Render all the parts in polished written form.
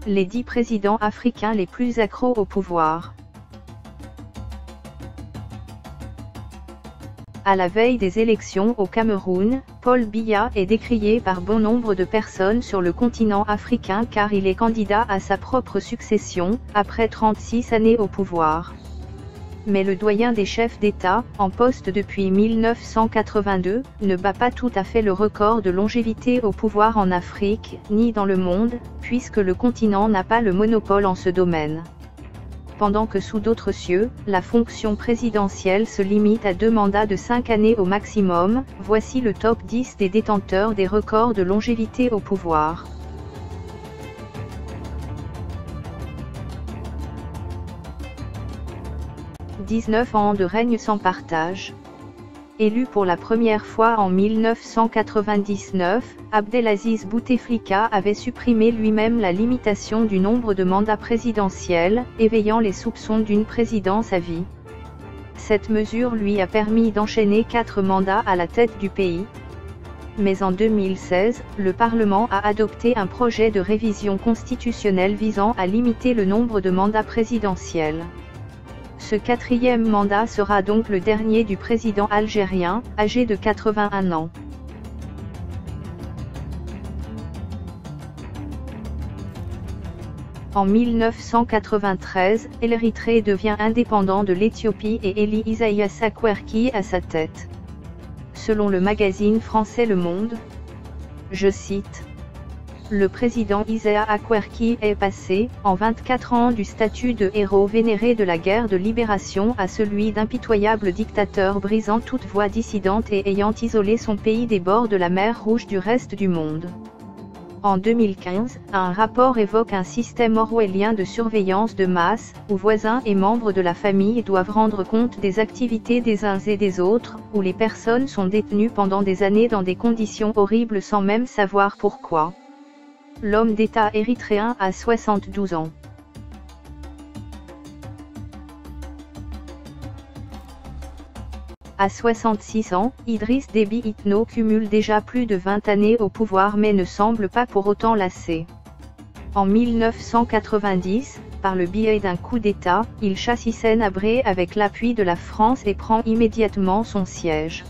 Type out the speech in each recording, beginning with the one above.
Les 10 présidents africains les plus accros au pouvoir. À la veille des élections au Cameroun, Paul Biya est décrié par bon nombre de personnes sur le continent africain car il est candidat à sa propre succession, après 36 années au pouvoir. Mais le doyen des chefs d'État, en poste depuis 1982, ne bat pas tout à fait le record de longévité au pouvoir en Afrique, ni dans le monde, puisque le continent n'a pas le monopole en ce domaine. Pendant que sous d'autres cieux, la fonction présidentielle se limite à 2 mandats de 5 années au maximum, voici le top 10 des détenteurs des records de longévité au pouvoir. « 19 ans de règne sans partage. Élu pour la première fois en 1999, Abdelaziz Bouteflika avait supprimé lui-même la limitation du nombre de mandats présidentiels, éveillant les soupçons d'une présidence à vie. Cette mesure lui a permis d'enchaîner 4 mandats à la tête du pays. Mais en 2016, le Parlement a adopté un projet de révision constitutionnelle visant à limiter le nombre de mandats présidentiels. Ce 4e mandat sera donc le dernier du président algérien, âgé de 81 ans. En 1993, l'Érythrée devient indépendant de l'Éthiopie et élit Isaias Afwerki à sa tête. Selon le magazine français Le Monde, je cite, le président Isaias Afwerki est passé, en 24 ans du statut de héros vénéré de la guerre de libération à celui d'impitoyable dictateur brisant toute voie dissidente et ayant isolé son pays des bords de la mer Rouge du reste du monde. En 2015, un rapport évoque un système orwellien de surveillance de masse, où voisins et membres de la famille doivent rendre compte des activités des uns et des autres, où les personnes sont détenues pendant des années dans des conditions horribles sans même savoir pourquoi. L'homme d'État érythréen a 72 ans. À 66 ans, Idriss Déby Itno cumule déjà plus de 20 années au pouvoir mais ne semble pas pour autant lassé. En 1990, par le biais d'un coup d'État, il chasse Hissène Habré avec l'appui de la France et prend immédiatement son siège.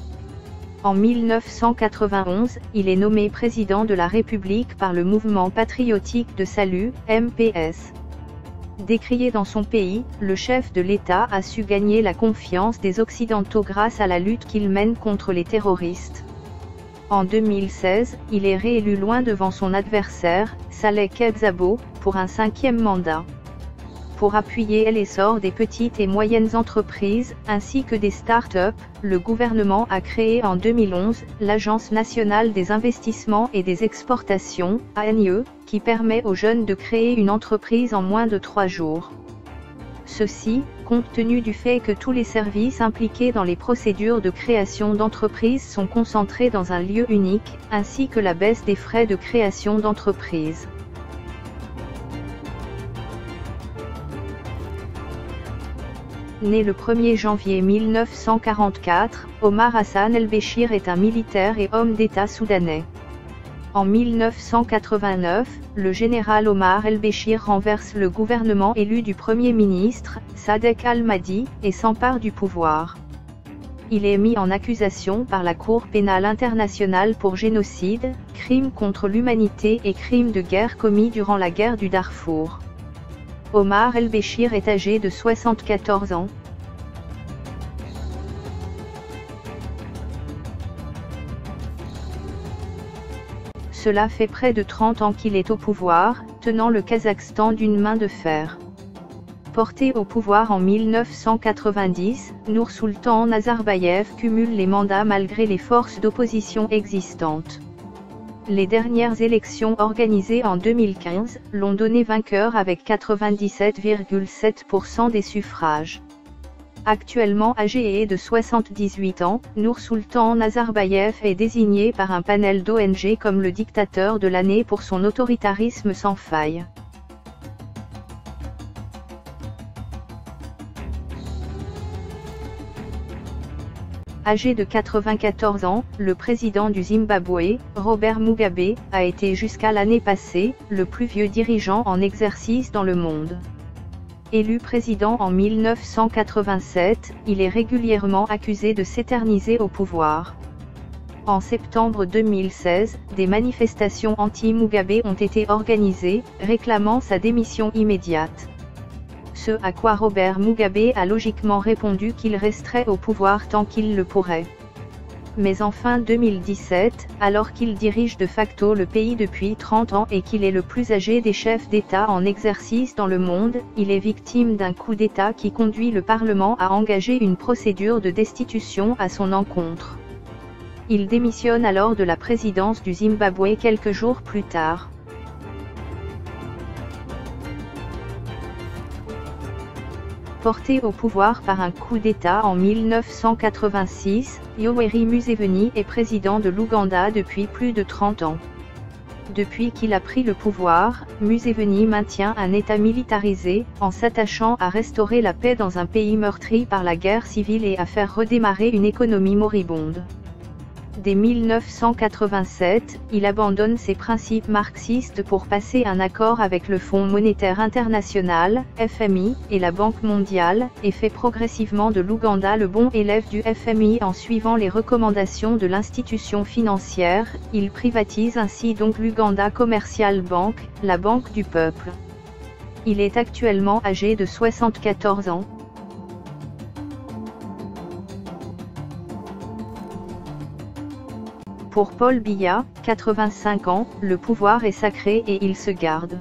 En 1991, il est nommé président de la République par le Mouvement patriotique de salut, MPS. Décrié dans son pays, le chef de l'État a su gagner la confiance des Occidentaux grâce à la lutte qu'il mène contre les terroristes. En 2016, il est réélu loin devant son adversaire, Saleh Kebzabo, pour un 5e mandat. Pour appuyer l'essor des petites et moyennes entreprises, ainsi que des start-up, le gouvernement a créé en 2011, l'Agence nationale des investissements et des exportations, ANIE, qui permet aux jeunes de créer une entreprise en moins de 3 jours. Ceci, compte tenu du fait que tous les services impliqués dans les procédures de création d'entreprise sont concentrés dans un lieu unique, ainsi que la baisse des frais de création d'entreprise. Né le 1er janvier 1944, Omar Hassan el-Béchir est un militaire et homme d'État soudanais. En 1989, le général Omar el-Béchir renverse le gouvernement élu du Premier ministre, Sadek al-Mahdi, et s'empare du pouvoir. Il est mis en accusation par la Cour pénale internationale pour génocide, crimes contre l'humanité et crimes de guerre commis durant la guerre du Darfour. Omar el-Béchir est âgé de 74 ans. Cela fait près de 30 ans qu'il est au pouvoir, tenant le Kazakhstan d'une main de fer. Porté au pouvoir en 1990, Noursultan Nazarbayev cumule les mandats malgré les forces d'opposition existantes. Les dernières élections organisées en 2015 l'ont donné vainqueur avec 97,7% des suffrages. Actuellement âgé de 78 ans, Noursultan Nazarbayev est désigné par un panel d'ONG comme le dictateur de l'année pour son autoritarisme sans faille. Âgé de 94 ans, le président du Zimbabwe, Robert Mugabe, a été jusqu'à l'année passée, le plus vieux dirigeant en exercice dans le monde. Élu président en 1987, il est régulièrement accusé de s'éterniser au pouvoir. En septembre 2016, des manifestations anti-Mugabe ont été organisées, réclamant sa démission immédiate. Ce à quoi Robert Mugabe a logiquement répondu qu'il resterait au pouvoir tant qu'il le pourrait. Mais en fin 2017, alors qu'il dirige de facto le pays depuis 30 ans et qu'il est le plus âgé des chefs d'État en exercice dans le monde, il est victime d'un coup d'État qui conduit le Parlement à engager une procédure de destitution à son encontre. Il démissionne alors de la présidence du Zimbabwe quelques jours plus tard. Porté au pouvoir par un coup d'État en 1986, Yoweri Museveni est président de l'Ouganda depuis plus de 30 ans. Depuis qu'il a pris le pouvoir, Museveni maintient un État militarisé, en s'attachant à restaurer la paix dans un pays meurtri par la guerre civile et à faire redémarrer une économie moribonde. Dès 1987, il abandonne ses principes marxistes pour passer un accord avec le Fonds monétaire international, FMI, et la Banque mondiale, et fait progressivement de l'Ouganda le bon élève du FMI en suivant les recommandations de l'institution financière. Il privatise ainsi donc l'Uganda Commercial Bank, la banque du peuple. Il est actuellement âgé de 74 ans. Pour Paul Biya, 85 ans, le pouvoir est sacré et il se garde.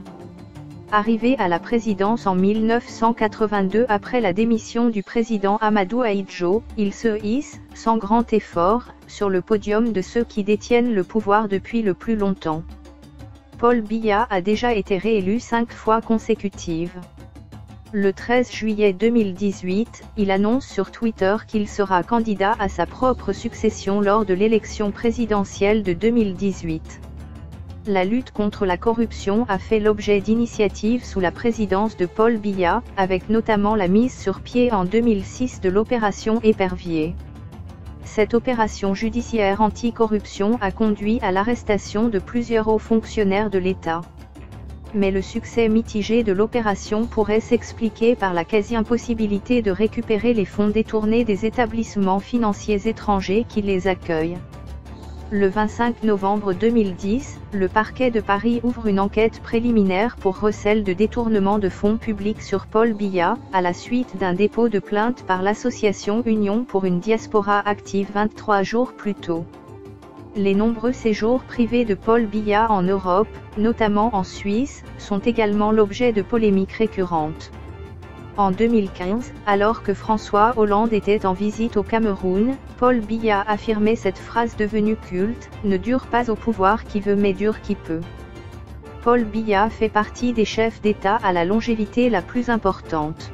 Arrivé à la présidence en 1982 après la démission du président Amadou Ahidjo, il se hisse, sans grand effort, sur le podium de ceux qui détiennent le pouvoir depuis le plus longtemps. Paul Biya a déjà été réélu 5 fois consécutives. Le 13 juillet 2018, il annonce sur Twitter qu'il sera candidat à sa propre succession lors de l'élection présidentielle de 2018. La lutte contre la corruption a fait l'objet d'initiatives sous la présidence de Paul Biya, avec notamment la mise sur pied en 2006 de l'opération Épervier. Cette opération judiciaire anti-corruption a conduit à l'arrestation de plusieurs hauts fonctionnaires de l'État. Mais le succès mitigé de l'opération pourrait s'expliquer par la quasi-impossibilité de récupérer les fonds détournés des établissements financiers étrangers qui les accueillent. Le 25 novembre 2010, le parquet de Paris ouvre une enquête préliminaire pour recel de détournement de fonds publics sur Paul Biya, à la suite d'un dépôt de plainte par l'association Union pour une diaspora active 23 jours plus tôt. Les nombreux séjours privés de Paul Biya en Europe, notamment en Suisse, sont également l'objet de polémiques récurrentes. En 2015, alors que François Hollande était en visite au Cameroun, Paul Biya affirmait cette phrase devenue culte, « Ne dure pas au pouvoir qui veut mais dure qui peut ». Paul Biya fait partie des chefs d'État à la longévité la plus importante.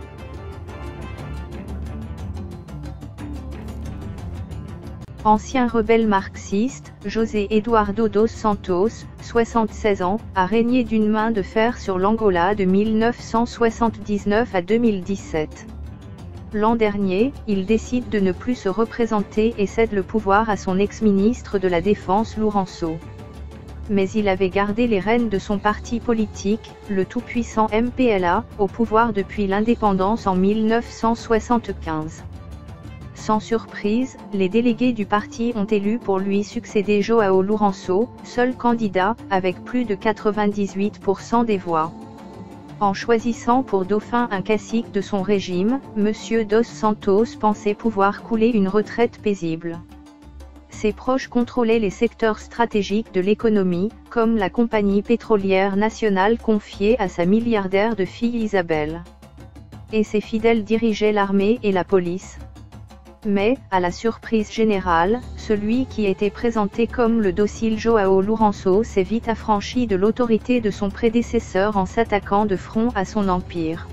Ancien rebelle marxiste, José Eduardo dos Santos, 76 ans, a régné d'une main de fer sur l'Angola de 1979 à 2017. L'an dernier, il décide de ne plus se représenter et cède le pouvoir à son ex-ministre de la Défense Lourenço. Mais il avait gardé les rênes de son parti politique, le tout-puissant MPLA, au pouvoir depuis l'indépendance en 1975. Sans surprise, les délégués du parti ont élu pour lui succéder João Lourenço, seul candidat, avec plus de 98% des voix. En choisissant pour dauphin un cacique de son régime, M. dos Santos pensait pouvoir couler une retraite paisible. Ses proches contrôlaient les secteurs stratégiques de l'économie, comme la compagnie pétrolière nationale confiée à sa milliardaire de fille Isabelle. Et ses fidèles dirigeaient l'armée et la police. Mais, à la surprise générale, celui qui était présenté comme le docile João Lourenço s'est vite affranchi de l'autorité de son prédécesseur en s'attaquant de front à son empire.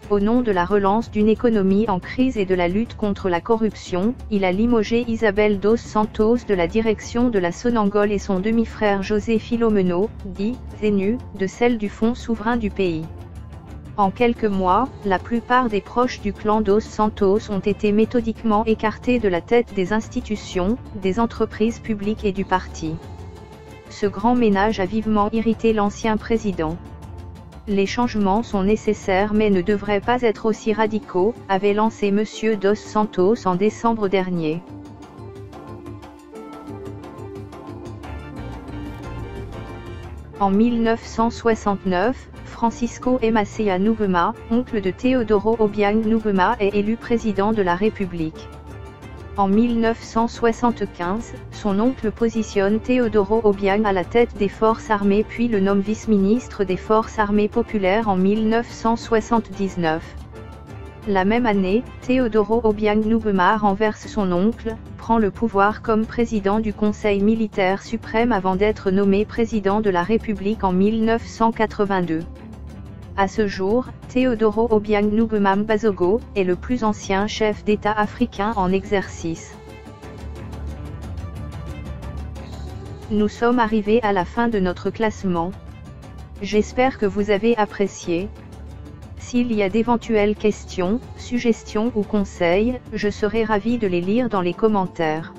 Au nom de la relance d'une économie en crise et de la lutte contre la corruption, il a limogé Isabel dos Santos de la direction de la Sonangol et son demi-frère José Filomeno, dit Zenu, de celle du Fonds souverain du pays. En quelques mois, la plupart des proches du clan dos Santos ont été méthodiquement écartés de la tête des institutions, des entreprises publiques et du parti. Ce grand ménage a vivement irrité l'ancien président. Les changements sont nécessaires mais ne devraient pas être aussi radicaux, avait lancé M. dos Santos en décembre dernier. En 1969, Francisco Macea Nguema, oncle de Teodoro Obiang Nguema, est élu président de la République. En 1975, son oncle positionne Teodoro Obiang à la tête des forces armées puis le nomme vice-ministre des forces armées populaires en 1979. La même année, Teodoro Obiang Nguema renverse son oncle, prend le pouvoir comme président du Conseil militaire suprême avant d'être nommé président de la République en 1982. À ce jour, Teodoro Obiang Nguema Mbasogo est le plus ancien chef d'État africain en exercice. Nous sommes arrivés à la fin de notre classement. J'espère que vous avez apprécié. S'il y a d'éventuelles questions, suggestions ou conseils, je serai ravi de les lire dans les commentaires.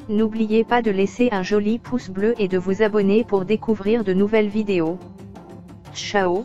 N'oubliez pas de laisser un joli pouce bleu et de vous abonner pour découvrir de nouvelles vidéos. Ciao!